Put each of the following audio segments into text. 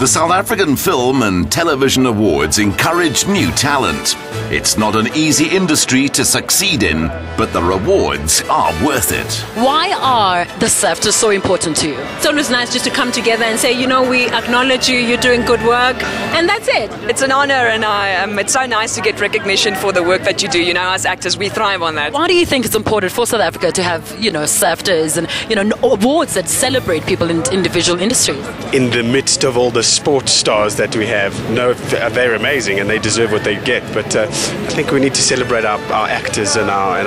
The South African Film and Television Awards encourage new talent. It's not an easy industry to succeed in, but the rewards are worth it. Why are the SAFTAs so important to you? It's always nice just to come together and say, you know, we acknowledge you, you're doing good work, and that's it. It's an honor, and it's so nice to get recognition for the work that you do. You know, as actors, we thrive on that. Why do you think it's important for South Africa to have, you know, SAFTAs and, you know, awards that celebrate people in individual industries? In the midst of all the sports stars that we have, no, they're amazing and they deserve what they get. But I think we need to celebrate our actors and our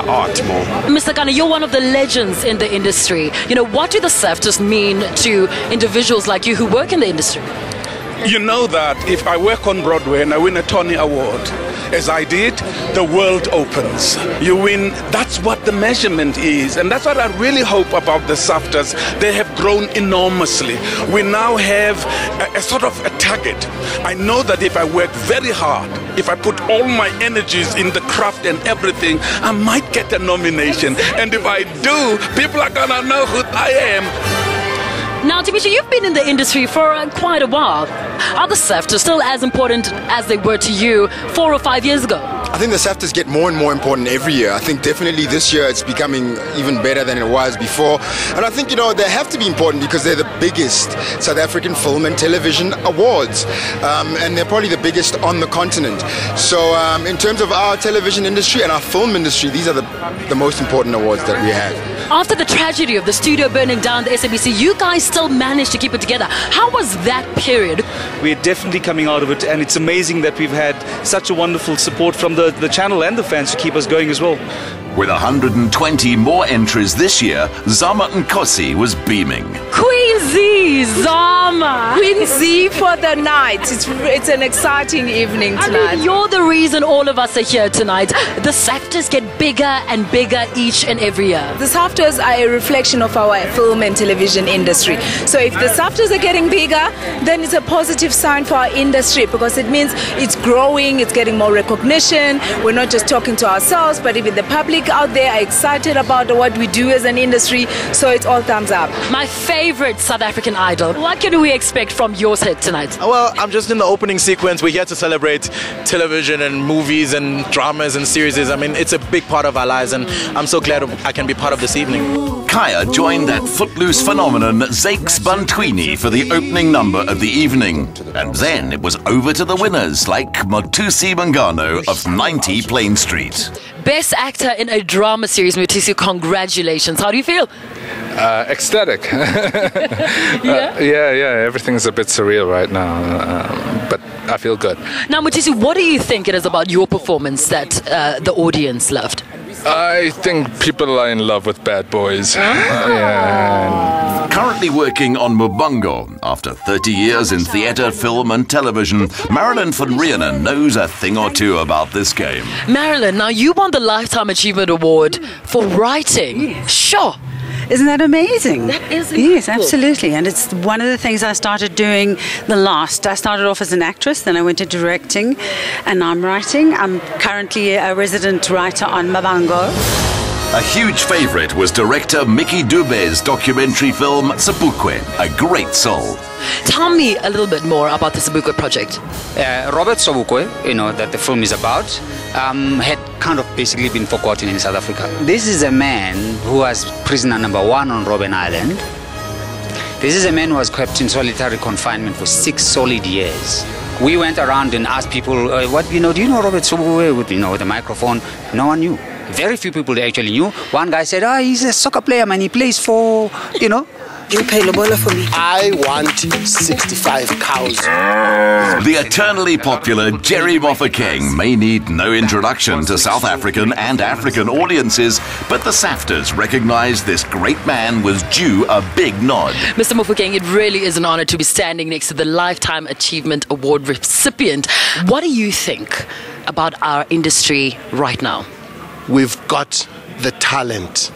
art more. Mr. KANI, you're one of the legends in the industry. You know, what do the SAFTAs mean to individuals like you who work in the industry? You know that if I work on Broadway and I win a Tony Award, as I did, the world opens. You win, that's what the measurement is. And that's what I really hope about the SAFTAs. They have grown enormously. We now have a sort of a target. I know that if I work very hard, if I put all my energies in the craft and everything, I might get a nomination. And if I do, people are gonna know who I am. Now, Dimitri, you've been in the industry for quite a while. Are the SAFTAs still as important as they were to you 4 or 5 years ago? I think the SAFTAs get more and more important every year. I think definitely this year it's becoming even better than it was before. And I think, you know, they have to be important because they're the biggest South African film and television awards. And they're probably the biggest on the continent. So in terms of our television industry and our film industry, these are the most important awards that we have. After the tragedy of the studio burning down the SABC, you guys still managed to keep it together. How was that period? We're definitely coming out of it, and it's amazing that we've had such a wonderful support from the channel and the fans to keep us going as well. With 120 more entries this year, ZAMA NKOSI was beaming. Queen ZAMA! Queen Z for the night. It's an exciting evening tonight. I mean, you're the reason all of us are here tonight. The SAFTAs get bigger and bigger each and every year. The SAFTAs are a reflection of our film and television industry. So if the SAFTAs are getting bigger, then it's a positive sign for our industry because it means it's growing, it's getting more recognition. We're not just talking to ourselves, but even the public out there are excited about what we do as an industry, so it's all thumbs up. My favorite South African idol. What can we expect from your set tonight? Well, I'm just in the opening sequence. We're here to celebrate television and movies and dramas and series. I mean, it's a big part of our lives, and I'm so glad I can be part of this evening. KHAYA joined that footloose phenomenon Zakes Bantwini for the opening number of the evening. And then it was over to the winners like MOTHUSI MAGANO of 90 Plain Street. Best actor in a drama series, MOTHUSI, congratulations. How do you feel? Ecstatic. Yeah, everything's a bit surreal right now, but I feel good. Now, MOTHUSI, what do you think it is about your performance that the audience loved? I think people are in love with bad boys. Yeah. Currently working on Mubongo, after 30 years in theatre, film and television, MARILYN van REENEN knows a thing or two about this game. MARILYN, now you won the Lifetime Achievement Award for writing. Yes. Sure. Isn't that amazing? That is incredible. Yes, absolutely. And it's one of the things I started doing I started off as an actress, then I went into directing, and now I'm writing. I'm currently a resident writer on Mubongo. A huge favourite was director Mickey Dube's documentary film Sobukwe, A Great Soul. Tell me a little bit more about the Sobukwe project. Robert Sobukwe, you know, that the film is about, had kind of basically been forgotten in South Africa. This is a man who was prisoner number 1 on Robben Island. This is a man who was kept in solitary confinement for 6 solid years. We went around and asked people, do you know Robert Sobukwe with the microphone? No one knew. Very few people actually knew. One guy said, he's a soccer player, man. He plays for, You pay Lobola for me. I want 65 cows. The eternally popular Jerry MOFOKENG may need no introduction to South African and African audiences, but the SAFTAs recognise this great man was due a big nod. Mr. MOFOKENG, it really is an honour to be standing next to the Lifetime Achievement Award recipient. What do you think about our industry right now? We've got the talent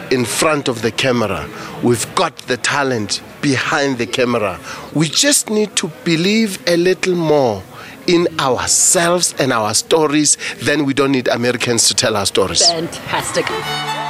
in front of the camera. We've got the talent behind the camera. We just need to believe a little more in ourselves and our stories. Then we don't need Americans to tell our stories. Fantastic.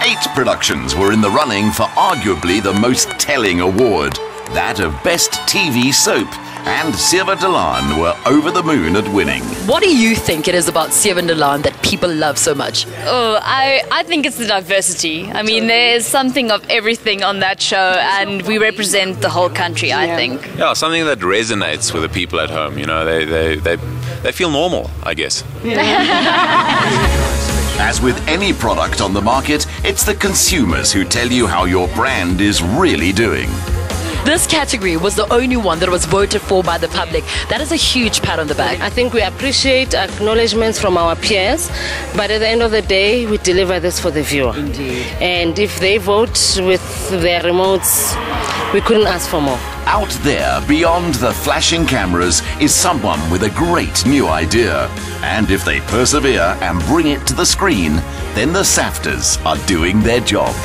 8 productions were in the running for arguably the most telling award, that of Best TV Soap. and Seva de Laan were over the moon at winning. What do you think it is about Seva de Laan that people love so much? Oh, I think it's the diversity. I mean, there's something of everything on that show, and we represent the whole country, I think. Yeah, something that resonates with the people at home. You know, they feel normal, I guess. As with any product on the market, it's the consumers who tell you how your brand is really doing. This category was the only one that was voted for by the public. That is a huge pat on the back. I think we appreciate acknowledgements from our peers, but at the end of the day, we deliver this for the viewer. Indeed. And if they vote with their remotes, we couldn't ask for more. Out there, beyond the flashing cameras, is someone with a great new idea. And if they persevere and bring it to the screen, then the SAFTAs are doing their job.